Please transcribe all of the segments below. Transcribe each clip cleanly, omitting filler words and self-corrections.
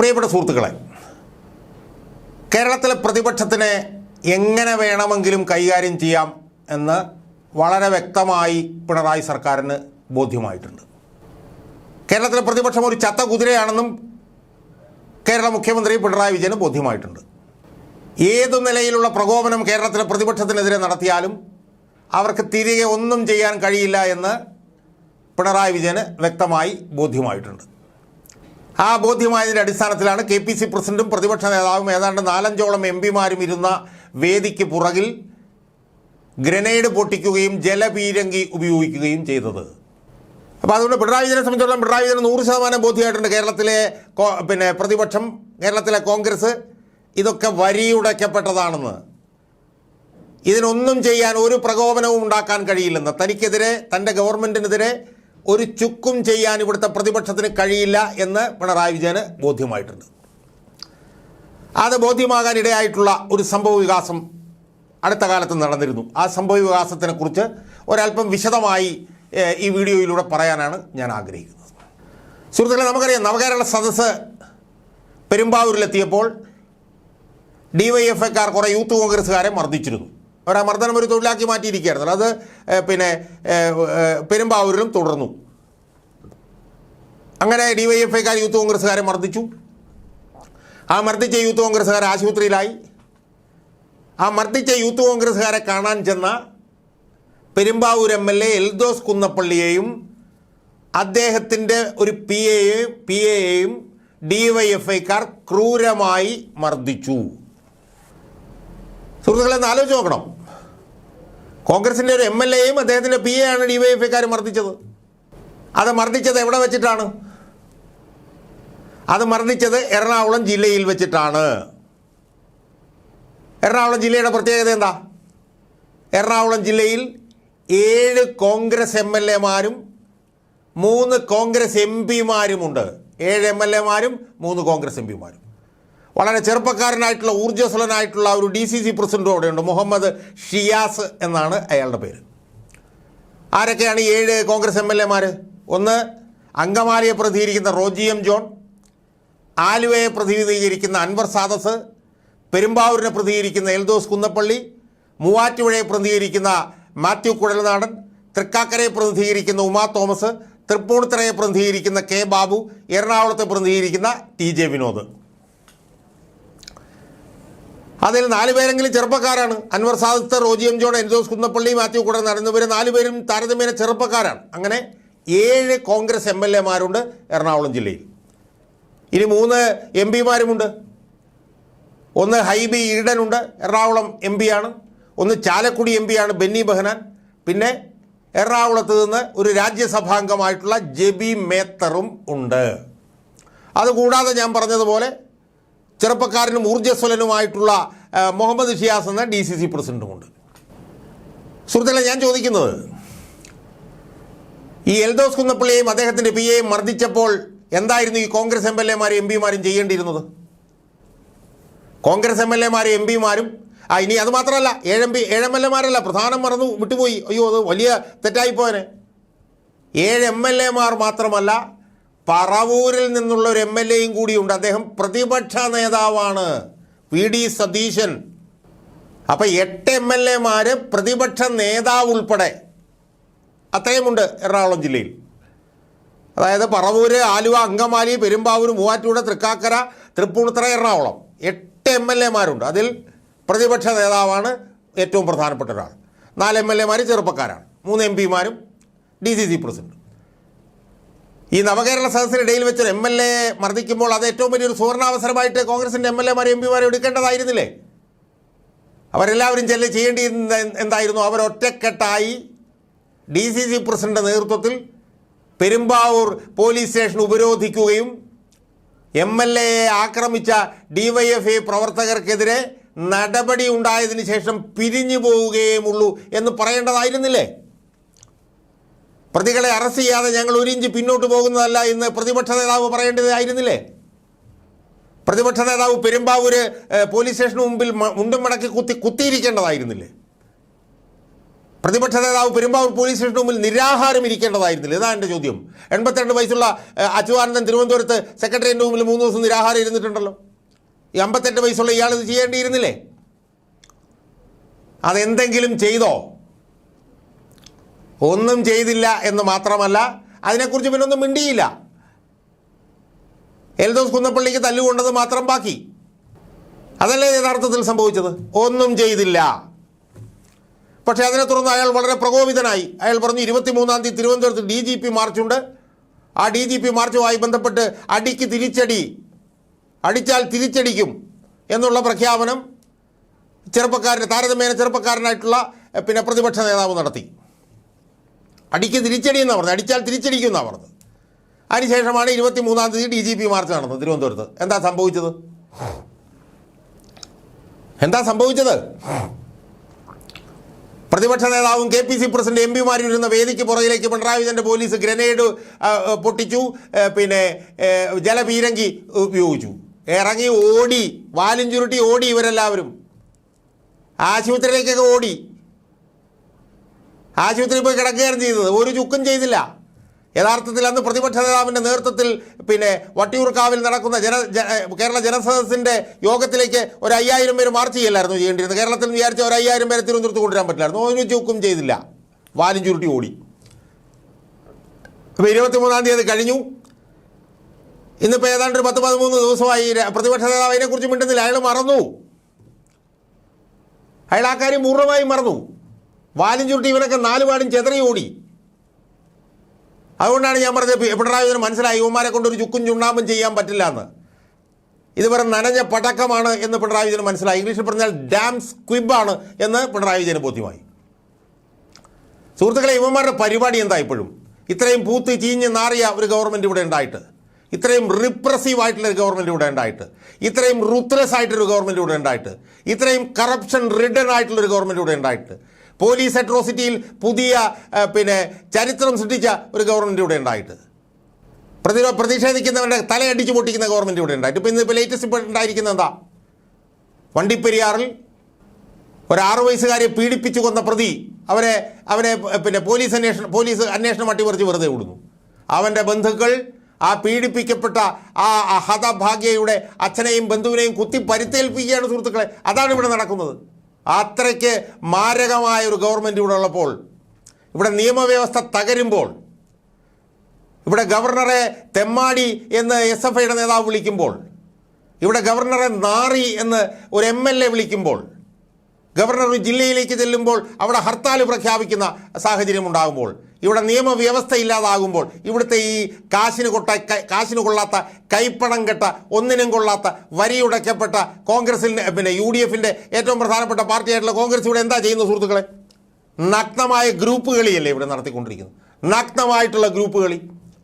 പ്രിയപ്പെട്ട സുഹൃത്തുക്കളെ, കേരളത്തിലെ പ്രതിപക്ഷത്തിനെ എങ്ങനെ വേണമെങ്കിലും കൈകാര്യം ചെയ്യാം എന്ന് വളരെ വ്യക്തമായി പിണറായി സർക്കാരിന് ബോധ്യമായിട്ടുണ്ട്. കേരളത്തിലെ പ്രതിപക്ഷം ഒരു ചത്ത കുതിരയാണെന്നും കേരള മുഖ്യമന്ത്രി പിണറായി വിജയന് ബോധ്യമായിട്ടുണ്ട്. ഏതു നിലയിലുള്ള പ്രകോപനം കേരളത്തിലെ പ്രതിപക്ഷത്തിനെതിരെ നടത്തിയാലും അവർക്ക് തിരികെ ഒന്നും ചെയ്യാൻ കഴിയില്ല എന്ന് പിണറായി വിജയന് വ്യക്തമായി ബോധ്യമായിട്ടുണ്ട്. ആ ബോധ്യമായതിൻ്റെ അടിസ്ഥാനത്തിലാണ് KPC പ്രസിഡന്റും പ്രതിപക്ഷ നേതാവും ഏതാണ്ട് 4-5ഓളം MP മാരും ഇരുന്ന വേദിക്ക് പുറകിൽ ഗ്രനേഡ് പൊട്ടിക്കുകയും ജലപീരങ്കി ഉപയോഗിക്കുകയും ചെയ്തത്. അപ്പോൾ അതുകൊണ്ട് പിണറായി വിജയനെ സംബന്ധിച്ചിടത്തോളം പിണറായി വിജയന് 100% ബോധ്യമായിട്ടുണ്ട്. കേരളത്തിലെ പ്രതിപക്ഷം, കേരളത്തിലെ കോൺഗ്രസ് ഇതൊക്കെ വരിയുടയ്ക്കപ്പെട്ടതാണെന്ന്, ഇതിനൊന്നും ചെയ്യാൻ ഒരു പ്രകോപനവും ഉണ്ടാക്കാൻ കഴിയില്ലെന്ന്, തനിക്കെതിരെ, തൻ്റെ ഗവൺമെൻറ്റിനെതിരെ ഒരു ചുക്കും ചെയ്യാൻ ഇവിടുത്തെ പ്രതിപക്ഷത്തിന് കഴിയില്ല എന്ന് പിണറായി വിജയന് ബോധ്യമായിട്ടുണ്ട്. അത് ബോധ്യമാകാനിടയായിട്ടുള്ള ഒരു സംഭവ വികാസം അടുത്ത കാലത്ത് നടന്നിരുന്നു. ആ സംഭവ വികാസത്തിനെക്കുറിച്ച് ഒരല്പം വിശദമായി ഈ വീഡിയോയിലൂടെ പറയാനാണ് ഞാൻ ആഗ്രഹിക്കുന്നത്. സുഹൃത്തുക്കളെ, നമുക്കറിയാം, നവകേരള സദസ്സ് പെരുമ്പാവൂരിലെത്തിയപ്പോൾ DYFIക്കാർ കുറേ യൂത്ത് കോൺഗ്രസ്സുകാരെ മർദ്ദിച്ചിരുന്നു. അവർ ആ മർദ്ദനം ഒരു തൊഴിലാക്കി മാറ്റിയിരിക്കുകയായിരുന്നു. അത് പെരുമ്പാവൂരിലും തുടർന്നു. അങ്ങനെ DYFIക്കാർ യൂത്ത് കോൺഗ്രസ്സുകാരെ മർദ്ദിച്ചു. ആ മർദ്ദിച്ച യൂത്ത് കോൺഗ്രസ്സുകാർ ആശുപത്രിയിലായി. ആ മർദ്ദിച്ച യൂത്ത് കോൺഗ്രസ്സുകാരെ കാണാൻ ചെന്ന പെരുമ്പാവൂർ MLA എൽദോസ് കുന്നപ്പള്ളിയെയും അദ്ദേഹത്തിൻ്റെ ഒരു PAയെയും DYFIക്കാർ ക്രൂരമായി മർദ്ദിച്ചു. സുഹൃത്തുക്കളെ, ഒന്ന് ആലോചിച്ച് നോക്കണം. കോൺഗ്രസിൻ്റെ ഒരു MLAയും അദ്ദേഹത്തിൻ്റെ PAയാണ് DYFIക്കാർ മർദ്ദിച്ചത്. അത് മർദ്ദിച്ചത് എവിടെ വെച്ചിട്ടാണ്? അത് മർദ്ദിച്ചത് എറണാകുളം ജില്ലയിൽ വെച്ചിട്ടാണ്. എറണാകുളം ജില്ലയുടെ പ്രത്യേകത എന്താ? എറണാകുളം ജില്ലയിൽ 7 കോൺഗ്രസ് MLAമാരും 3 കോൺഗ്രസ് MPമാരുമുണ്ട്. 7 MLAമാരും 3 കോൺഗ്രസ് MPമാരും. വളരെ ചെറുപ്പക്കാരനായിട്ടുള്ള ഊർജ്ജസ്വലനായിട്ടുള്ള ഒരു DCC പ്രസിഡന്റ് അവിടെയുണ്ട്. മുഹമ്മദ് ഷിയാസ് എന്നാണ് അയാളുടെ പേര്. ആരൊക്കെയാണ് 7 കോൺഗ്രസ് MLAമാർ? ഒന്ന്, അങ്കമാലിയെ പ്രതിനിധീകരിക്കുന്ന റോജി M. ജോൺ, ആലുവയെ പ്രതിനിധീകരിക്കുന്ന അൻവർ സാദത്ത്, പെരുമ്പാവൂരിനെ പ്രതിനിധീകരിക്കുന്ന എൽദോസ് കുന്നപ്പള്ളി, മൂവാറ്റുപുഴയെ പ്രതിനിധീകരിക്കുന്ന മാത്യു കുഴൽനാടൻ, തൃക്കാക്കരയെ പ്രതിനിധീകരിക്കുന്ന ഉമാ തോമസ്, തൃപ്പൂണിത്തുറയെ പ്രതിനിധീകരിക്കുന്ന K. ബാബു, എറണാകുളത്തെ പ്രതിനിധീകരിക്കുന്ന TJ വിനോദ്. അതിൽ 4 പേരെങ്കിലും ചെറുപ്പക്കാരാണ്. അൻവർ സാദത്ത്, റോജി M. ജോൺ, എൽദോസ് കുന്നപ്പള്ളി, മാത്യു കുഴൽനാടൻ എന്നിവർ 4 പേരും താരതമ്യേന ചെറുപ്പക്കാരാണ്. അങ്ങനെ 7 കോൺഗ്രസ് MLAമാരുണ്ട് എറണാകുളം ജില്ലയിൽ. ഇനി 3 MPമാരുമുണ്ട്. ഒന്ന് ഹൈബി ഈഡനുണ്ട്, എറണാകുളം MP ആണ്. ഒന്ന് ചാലക്കുടി MP ആണ്, ബെന്നി ബെഹനാൻ. പിന്നെ എറണാകുളത്ത് നിന്ന് ഒരു രാജ്യസഭാംഗമായിട്ടുള്ള ജെബി മേത്തറും ഉണ്ട്. അതുകൂടാതെ ഞാൻ പറഞ്ഞതുപോലെ ചെറുപ്പക്കാരനും ഊർജ്ജസ്വലനുമായിട്ടുള്ള മുഹമ്മദ് ഷിയാസ് എന്ന DCC പ്രസിഡന്റുമുണ്ട്. സുഹൃത്തുക്കളെ, ഞാൻ ചോദിക്കുന്നത്, ഈ എൽദോസ് കുന്നപ്പള്ളിയെയും അദ്ദേഹത്തിൻ്റെ PAയെയും മർദ്ദിച്ചപ്പോൾ എന്തായിരുന്നു ഈ കോൺഗ്രസ് MLAമാരും MPമാരും ചെയ്യേണ്ടിയിരുന്നത്? കോൺഗ്രസ് MLAമാരും MPമാരും ഇനി അത് മാത്രമല്ല, 7 MLAമാരല്ല, പ്രധാനം മറന്നു വിട്ടുപോയി. അയ്യോ, അത് വലിയ തെറ്റായിപ്പോയനെ. 7 MLAമാർ മാത്രമല്ല, പറവൂരിൽ നിന്നുള്ള ഒരു MLAയും കൂടിയുണ്ട്. അദ്ദേഹം പ്രതിപക്ഷ നേതാവാണ്, VD സതീശൻ. അപ്പം 8 MLAമാർ, പ്രതിപക്ഷ നേതാവ് ഉൾപ്പെടെ അത്രയുമുണ്ട് എറണാകുളം ജില്ലയിൽ. അതായത് പറവൂര്, ആലുവ, അങ്കമാലി, പെരുമ്പാവൂർ, മൂവാറ്റുപുഴ, തൃക്കാക്കര, തൃപ്പൂണിത്തുറ, എറണാകുളം 8 MLAമാരുണ്ട്. അതിൽ പ്രതിപക്ഷ നേതാവാണ് ഏറ്റവും പ്രധാനപ്പെട്ട ഒരാൾ. 4 MLAമാർ ചെറുപ്പക്കാരാണ്. 3 MPമാരും DCC പ്രസിഡന്റ്. ഈ നവകേരള സദസ്സിനിടയിൽ വെച്ചൊരു MLA മർദ്ദിക്കുമ്പോൾ അത് ഏറ്റവും വലിയൊരു സുവർണാവസരമായിട്ട് കോൺഗ്രസിൻ്റെ MLAമാരും MPമാരും എടുക്കേണ്ടതായിരുന്നില്ലേ? അവരെല്ലാവരും ചെയ്യേണ്ടി എന്തായിരുന്നു? അവർ ഒറ്റക്കെട്ടായി DCC പ്രസിഡന്റ് നേതൃത്വത്തിൽ പെരുമ്പാവൂർ പോലീസ് സ്റ്റേഷൻ ഉപരോധിക്കുകയും MLAയെ ആക്രമിച്ച DYFI പ്രവർത്തകർക്കെതിരെ നടപടി ഉണ്ടായതിനു ശേഷം പിരിഞ്ഞു പോവുകയുമുള്ളൂ എന്ന് പറയേണ്ടതായിരുന്നില്ലേ? പ്രതികളെ അറസ്റ്റ് ചെയ്യാതെ ഞങ്ങൾ 1 ഇഞ്ച് പിന്നോട്ട് പോകുന്നതല്ല എന്ന് പ്രതിപക്ഷ നേതാവ് പറയേണ്ടതായിരുന്നില്ലേ? പ്രതിപക്ഷ നേതാവ് പെരുമ്പാവൂർ പോലീസ് സ്റ്റേഷന് മുമ്പിൽ മുണ്ടും മടക്കി കുത്തിയിരിക്കേണ്ടതായിരുന്നില്ലേ? പ്രതിപക്ഷ നേതാവ് പെരുമ്പാവൂർ പോലീസ് സ്റ്റേഷന് മുമ്പിൽ നിരാഹാരം ഇരിക്കേണ്ടതായിരുന്നില്ല? ഇതാണ് എൻ്റെ ചോദ്യം. 82 വയസ്സുള്ള അച്യുതാനന്ദൻ തിരുവനന്തപുരത്ത് സെക്രട്ടേറിയറ്റിൻ്റെ മുമ്പിൽ 3 ദിവസം നിരാഹാരം ഇരുന്നിട്ടുണ്ടല്ലോ. ഈ 58 വയസ്സുള്ള ഇയാൾ ഇത് ചെയ്യേണ്ടിയിരുന്നില്ലേ? അതെന്തെങ്കിലും ചെയ്തോ? ഒന്നും ചെയ്തില്ല എന്ന് മാത്രമല്ല, അതിനെക്കുറിച്ച് പിന്നൊന്നും മിണ്ടിയില്ല. എൽദോസ് കുന്നപ്പള്ളിക്ക് തല്ലുകൊണ്ടത് മാത്രം ബാക്കി. അതല്ലേ യഥാർത്ഥത്തിൽ സംഭവിച്ചത്? ഒന്നും ചെയ്തില്ല. പക്ഷേ അതിനെ തുടർന്ന് അയാൾ വളരെ പ്രകോപിതനായി. അയാൾ പറഞ്ഞു 23-ാം തീയതി തിരുവനന്തപുരത്ത് DGP മാർച്ചുണ്ട്. ആ DGP മാർച്ചുമായി ബന്ധപ്പെട്ട് അടിക്ക് തിരിച്ചടി, അടിച്ചാൽ തിരിച്ചടിക്കും എന്നുള്ള പ്രഖ്യാപനം താരതമ്യേന ചെറുപ്പക്കാരനായിട്ടുള്ള പ്രതിപക്ഷ നേതാവ് നടത്തി. അടിക്ക് തിരിച്ചടി എന്നാണ് പറഞ്ഞത്, അടിച്ചാൽ തിരിച്ചടിക്കും എന്നാണ് പറഞ്ഞത്. അതിനുശേഷമാണ് 23-ാം തീയതി DGP മാർച്ച് നടന്നത് തിരുവനന്തപുരത്ത്. എന്താ സംഭവിച്ചത്? പ്രതിപക്ഷ നേതാവും KPC പ്രസിഡന്റ് MP-മാരും ഇരുന്ന വേദിക്ക് പുറകിലേക്ക് പിണറായി വിജയൻ്റെ പോലീസ് ഗ്രനേഡ് പൊട്ടിച്ചു, ജലപീരങ്കി ഉപയോഗിച്ചു, ഇറങ്ങി ഓടി, വാലും ചുരുട്ടി ഓടി. ഇവരെല്ലാവരും ആശുപത്രിയിലേക്കൊക്കെ ഓടി. ആശുപത്രിയിൽ പോയി കിടക്കുകയാണ് ചെയ്തത്. ഒരു ചുക്കും ചെയ്തില്ല. യഥാർത്ഥത്തിൽ അന്ന് പ്രതിപക്ഷ നേതാവിൻ്റെ നേതൃത്വത്തിൽ വട്ടിയൂർക്കാവിൽ നടക്കുന്ന കേരള ജനസദസ്സിൻ്റെ യോഗത്തിലേക്ക് 5000 പേര് മാർച്ച് ചെയ്യലായിരുന്നു ചെയ്യേണ്ടിയിരുന്നത്. കേരളത്തിൽ വിചാരിച്ച 5000 പേരെ തിരുവനന്തപുരത്ത് കൊണ്ടുവരാൻ പറ്റില്ലായിരുന്നു. ഒരു ചുക്കും ചെയ്തില്ല, വാലും ചുരുട്ടി ഓടി. അപ്പോൾ 23-ാം തീയതി കഴിഞ്ഞു. ഇന്നിപ്പോൾ ഏതാണ്ട് ഒരു 10-13 ദിവസമായി പ്രതിപക്ഷ നേതാവ് അതിനെക്കുറിച്ച് മിണ്ടുന്നില്ല. അയാൾ മറന്നു. അയാൾ ആ കാര്യം പൂർണ്ണമായും മറന്നു. വാലും ചുരുട്ടി ഇവനൊക്കെ 4 പാടും ചെതറി ഓടി. അതുകൊണ്ടാണ് ഞാൻ പറഞ്ഞത് പിണറായി വിജയന് മനസ്സിലായി ഇവന്മാരെ കൊണ്ടൊരു ചുക്കും ചുണ്ണാമ്പും ചെയ്യാൻ പറ്റില്ല എന്ന്. ഇത് വെറും നനഞ്ഞ പടക്കമാണ് എന്ന് പിണറായി വിജയന് മനസ്സിലായി. ഇംഗ്ലീഷിൽ പറഞ്ഞാൽ ഡാം സ്ക്വിബാണ് എന്ന് പിണറായി വിജയന് ബോധ്യമായി. സുഹൃത്തുക്കളെ, ഇവന്മാരുടെ പരിപാടി എന്താ? ഇപ്പോഴും ഇത്രയും പൂത്ത് ചീഞ്ഞ് നാറിയ ഒരു ഗവൺമെൻറ് ഇവിടെ ഉണ്ടായിട്ട്, ഇത്രയും റിപ്രസീവ് ആയിട്ടുള്ളൊരു ഗവൺമെൻറ് ഇവിടെ ഉണ്ടായിട്ട്, ഇത്രയും റുത്ലെസ് ആയിട്ടൊരു ഗവൺമെൻറ് ഇവിടെ ഉണ്ടായിട്ട്, ഇത്രയും കറപ്ഷൻ റിഡൻ ആയിട്ടുള്ളൊരു ഗവൺമെൻറ് ഇവിടെ ഉണ്ടായിട്ട്, പോലീസ് അട്രോസിറ്റിയിൽ പുതിയ ചരിത്രം സൃഷ്ടിച്ച ഒരു ഗവൺമെൻറ് ഇവിടെ ഉണ്ടായിട്ട്, പ്രതിഷേധിക്കുന്നവരുടെ തലയടിച്ച് പൊട്ടിക്കുന്ന ഗവൺമെൻറ് ഇവിടെ ഉണ്ടായിട്ട്, ഇന്നിപ്പോൾ ലേറ്റസ്റ്റ് ഇപ്പോൾ ഉണ്ടായിരിക്കുന്നത് എന്താ? വണ്ടിപ്പെരിയാറിൽ ഒരു 6 വയസ്സുകാരെ പീഡിപ്പിച്ചു കൊന്ന പ്രതി അവനെ പോലീസ് അന്വേഷണം അട്ടിമറിച്ച് വെറുതെ വിടുന്നു. അവൻ്റെ ബന്ധുക്കൾ ആ പീഡിപ്പിക്കപ്പെട്ട ആ ഹതഭാഗ്യയുടെ അച്ഛനെയും ബന്ധുവിനെയും കുത്തി പരിക്കേൽപ്പിക്കുകയാണ് സുഹൃത്തുക്കളെ. അതാണ് ഇവിടെ നടക്കുന്നത്. അത്രയ്ക്ക് മാരകമായ ഒരു ഗവൺമെൻറ് ഇവിടെ ഉള്ളപ്പോൾ, ഇവിടെ നിയമവ്യവസ്ഥ തകരുമ്പോൾ, ഇവിടെ ഗവർണറെ തെമ്മാടി എന്ന് SFIയുടെ നേതാവ് വിളിക്കുമ്പോൾ, ഇവിടെ ഗവർണറെ നാറി എന്ന് ഒരു MLA വിളിക്കുമ്പോൾ, ഗവർണർ ഒരു ജില്ലയിലേക്ക് ചെല്ലുമ്പോൾ അവിടെ ഹർത്താൽ പ്രഖ്യാപിക്കുന്ന സാഹചര്യം ഉണ്ടാകുമ്പോൾ, ഇവിടെ നിയമവ്യവസ്ഥ ഇല്ലാതാകുമ്പോൾ, ഇവിടുത്തെ ഈ കാശിന് കൊള്ളാത്ത കൈപ്പണം കെട്ട ഒന്നിനും കൊള്ളാത്ത വരിയുടയ്ക്കപ്പെട്ട കോൺഗ്രസിൻ്റെ UDFൻ്റെ ഏറ്റവും പ്രധാനപ്പെട്ട പാർട്ടിയായിട്ടുള്ള കോൺഗ്രസ് ഇവിടെ എന്താ ചെയ്യുന്നത് സുഹൃത്തുക്കളെ? നഗ്നമായ ഗ്രൂപ്പ് കളിയല്ലേ ഇവിടെ നടത്തിക്കൊണ്ടിരിക്കുന്നത്? നഗ്നമായിട്ടുള്ള ഗ്രൂപ്പ് കളി.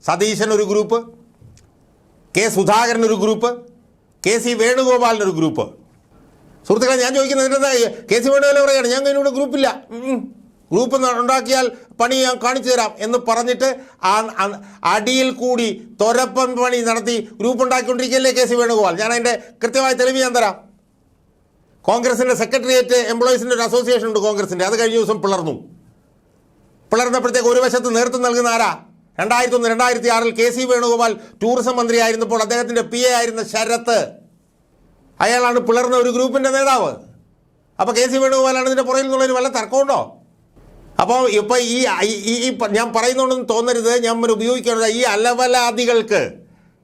സതീശൻ ഒരു ഗ്രൂപ്പ്, സുധാകരൻ ഒരു ഗ്രൂപ്പ്, KC വേണുഗോപാലിനൊരു ഗ്രൂപ്പ്. സുഹൃത്തുക്കളെ, ഞാൻ ചോദിക്കുന്നത് KC വേണുഗോപാൽ പറയുകയാണ് ഞാൻ ഇതിനോട് ഗ്രൂപ്പില്ല, ഗ്രൂപ്പ് ഉണ്ടാക്കിയാൽ പണി ഞാൻ കാണിച്ചു തരാം എന്ന് പറഞ്ഞിട്ട് അടിയിൽ കൂടി തൊരപ്പൻ പണി നടത്തി ഗ്രൂപ്പ് ഉണ്ടാക്കിക്കൊണ്ടിരിക്കുകയല്ലേ KC വേണുഗോപാൽ. ഞാൻ അതിൻ്റെ കൃത്യമായ തെളിവ് ഞാൻ തരാം. കോൺഗ്രസിൻ്റെ സെക്രട്ടേറിയറ്റ് എംപ്ലോയീസിൻ്റെ ഒരു അസോസിയേഷൻ ഉണ്ട് കോൺഗ്രസിൻ്റെ, അത് കഴിഞ്ഞ ദിവസം പിളർന്നപ്പോഴത്തേക്ക് ഒരു വശത്ത് നേതൃത്വം നൽകുന്ന ആരാ? 2001-2006 KC വേണുഗോപാൽ ടൂറിസം മന്ത്രിയായിരുന്നപ്പോൾ അദ്ദേഹത്തിൻ്റെ PA ആയിരുന്ന ശരത്ത്, അയാളാണ് പിളർന്ന ഒരു ഗ്രൂപ്പിൻ്റെ നേതാവ്. അപ്പോൾ KC വേണുഗോപാലാണ് ഇതിൻ്റെ പുറകിൽ നിന്നുള്ളൊരു വല്ല തർക്കമുണ്ടോ? അപ്പോൾ ഇപ്പോൾ ഈ ഞാൻ പറയുന്നുണ്ടെന്ന് തോന്നരുത്, ഞാൻ ഉപയോഗിക്കുന്നത് ഈ അലവലാദികൾക്ക്,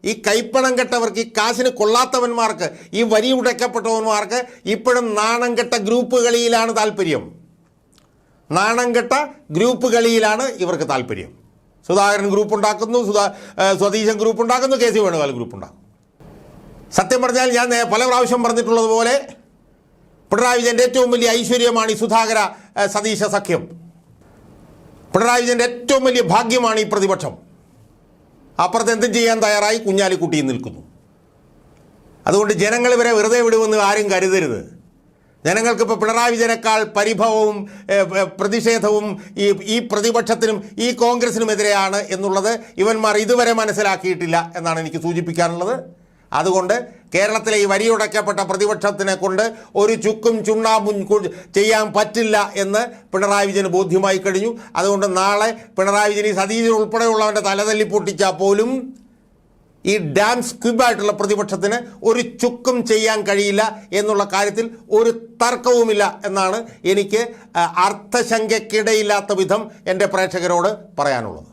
ഈ കൈപ്പണം കെട്ടവർക്ക്, ഈ കാശിന് കൊള്ളാത്തവന്മാർക്ക്, ഈ വരി ഉടയ്ക്കപ്പെട്ടവന്മാർക്ക് ഇപ്പോഴും നാണം കെട്ട ഗ്രൂപ്പ് കളിയിലാണ് താല്പര്യം. നാണം കെട്ട ഗ്രൂപ്പ് കളിയിലാണ് ഇവർക്ക് താല്പര്യം. സുധാകരൻ ഗ്രൂപ്പ് ഉണ്ടാക്കുന്നു, സതീശൻ ഗ്രൂപ്പ് ഉണ്ടാക്കുന്നു, KC വേണുഗോപാൽ ഗ്രൂപ്പ് ഉണ്ടാക്കും. സത്യം പറഞ്ഞാൽ ഞാൻ പല പ്രാവശ്യം പറഞ്ഞിട്ടുള്ളതുപോലെ പിണറായി വിജയൻ്റെ ഏറ്റവും വലിയ ഐശ്വര്യമാണ് ഈ സുധാകര സതീശ സഖ്യം. പിണറായി വിജയൻ്റെ ഏറ്റവും വലിയ ഭാഗ്യമാണ് ഈ പ്രതിപക്ഷം. അപ്പുറത്ത് എന്തും ചെയ്യാൻ തയ്യാറായി കുഞ്ഞാലിക്കുട്ടിയിൽ നിൽക്കുന്നു. അതുകൊണ്ട് ജനങ്ങൾ ഇവരെ വെറുതെ വിടുമെന്ന് ആരും കരുതരുത്. ജനങ്ങൾക്കിപ്പോൾ പിണറായി വിജയനേക്കാൾ പരിഭവവും പ്രതിഷേധവും ഈ പ്രതിപക്ഷത്തിനും ഈ കോൺഗ്രസിനുമെതിരെയാണ് എന്നുള്ളത് ഇവന്മാർ ഇതുവരെ മനസ്സിലാക്കിയിട്ടില്ല എന്നാണ് എനിക്ക് സൂചിപ്പിക്കാനുള്ളത്. അതുകൊണ്ട് കേരളത്തിലെ ഈ വരിയുടയ്ക്കപ്പെട്ട പ്രതിപക്ഷത്തിനെ കൊണ്ട് ഒരു ചുക്കും ചുണ്ണാമ്പും ചെയ്യാൻ പറ്റില്ല എന്ന് പിണറായി വിജയന് ബോധ്യമായി കഴിഞ്ഞു. അതുകൊണ്ട് നാളെ പിണറായി വിജയൻ ഈ സതീശൻ ഉൾപ്പെടെയുള്ളവൻ്റെ തലതല്ലി പൊട്ടിച്ചാൽ പോലും ഈ ഡാം സ്ക്വിബായിട്ടുള്ള പ്രതിപക്ഷത്തിന് ഒരു ചുക്കും ചെയ്യാൻ കഴിയില്ല എന്നുള്ള കാര്യത്തിൽ ഒരു തർക്കവുമില്ല എന്നാണ് എനിക്ക് അർത്ഥശങ്കയ്ക്കിടയില്ലാത്ത വിധം എൻ്റെ പ്രേക്ഷകരോട് പറയാനുള്ളത്.